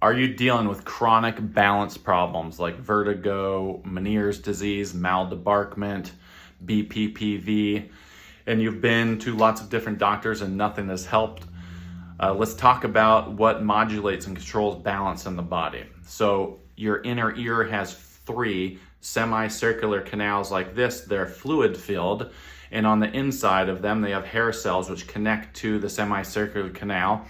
Are you dealing with chronic balance problems like vertigo, Meniere's disease, maldebarkment, BPPV, and you've been to lots of different doctors and nothing has helped? Let's talk about what modulates and controls balance in the body. So your inner ear has 3 semicircular canals like this. They're fluid filled, and on the inside of them they have hair cells which connect to the semicircular canal.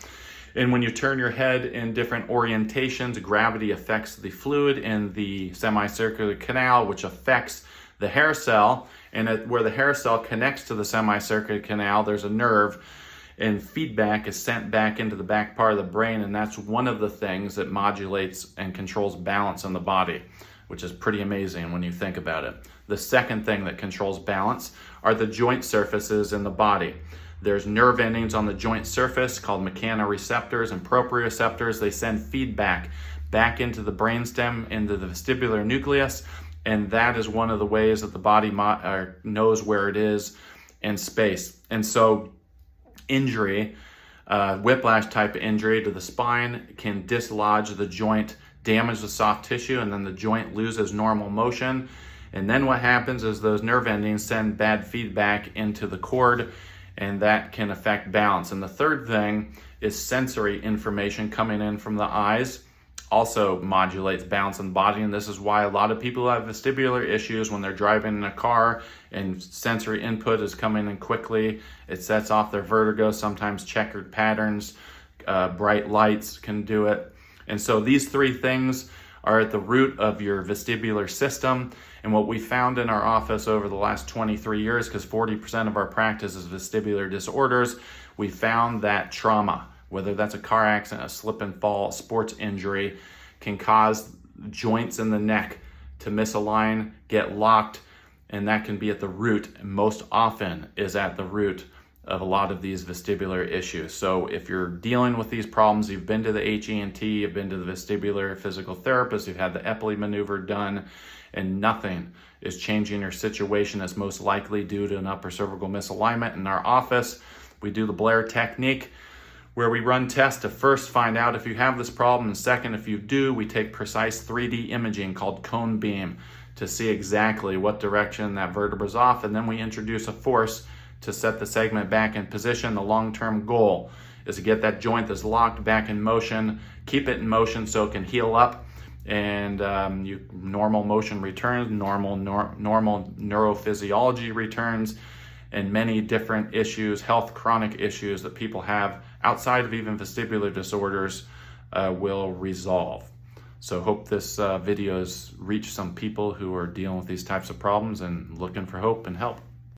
And when you turn your head in different orientations, gravity affects the fluid in the semicircular canal, which affects the hair cell. And where the hair cell connects to the semicircular canal, there's a nerve, and feedback is sent back into the back part of the brain. And that's one of the things that modulates and controls balance in the body, which is pretty amazing when you think about it. The second thing that controls balance are the joint surfaces in the body. There's nerve endings on the joint surface called mechanoreceptors and proprioceptors. They send feedback back into the brainstem, into the vestibular nucleus, and that is one of the ways that the body knows where it is in space. And so injury, whiplash type injury to the spine can dislodge the joint, damage the soft tissue, and then the joint loses normal motion. And then what happens is those nerve endings send bad feedback into the cord, and that can affect balance. And the third thing is sensory information coming in from the eyes also modulates balance in the body. And this is why a lot of people have vestibular issues when they're driving in a car and sensory input is coming in quickly. It sets off their vertigo. Sometimes checkered patterns, bright lights can do it. And so these 3 things are at the root of your vestibular system. And what we found in our office over the last 23 years, because 40% of our practice is vestibular disorders, we found that trauma, whether that's a car accident, a slip and fall, a sports injury, can cause joints in the neck to misalign, get locked, and that can be at the root, and most often is at the root of a lot of these vestibular issues. So if you're dealing with these problems, you've been to the HENT, you've been to the vestibular physical therapist, you've had the Epley maneuver done, and nothing is changing your situation, it's most likely due to an upper cervical misalignment. In our office, we do the Blair technique, where we run tests to first find out if you have this problem, and second, if you do, we take precise 3D imaging called cone beam to see exactly what direction that vertebra is off, and then we introduce a force to set the segment back in position. The long-term goal is to get that joint that's locked back in motion, keep it in motion so it can heal up, and normal motion returns, normal neurophysiology returns, and many different issues, chronic issues that people have outside of even vestibular disorders will resolve. So hope this video has reached some people who are dealing with these types of problems and looking for hope and help.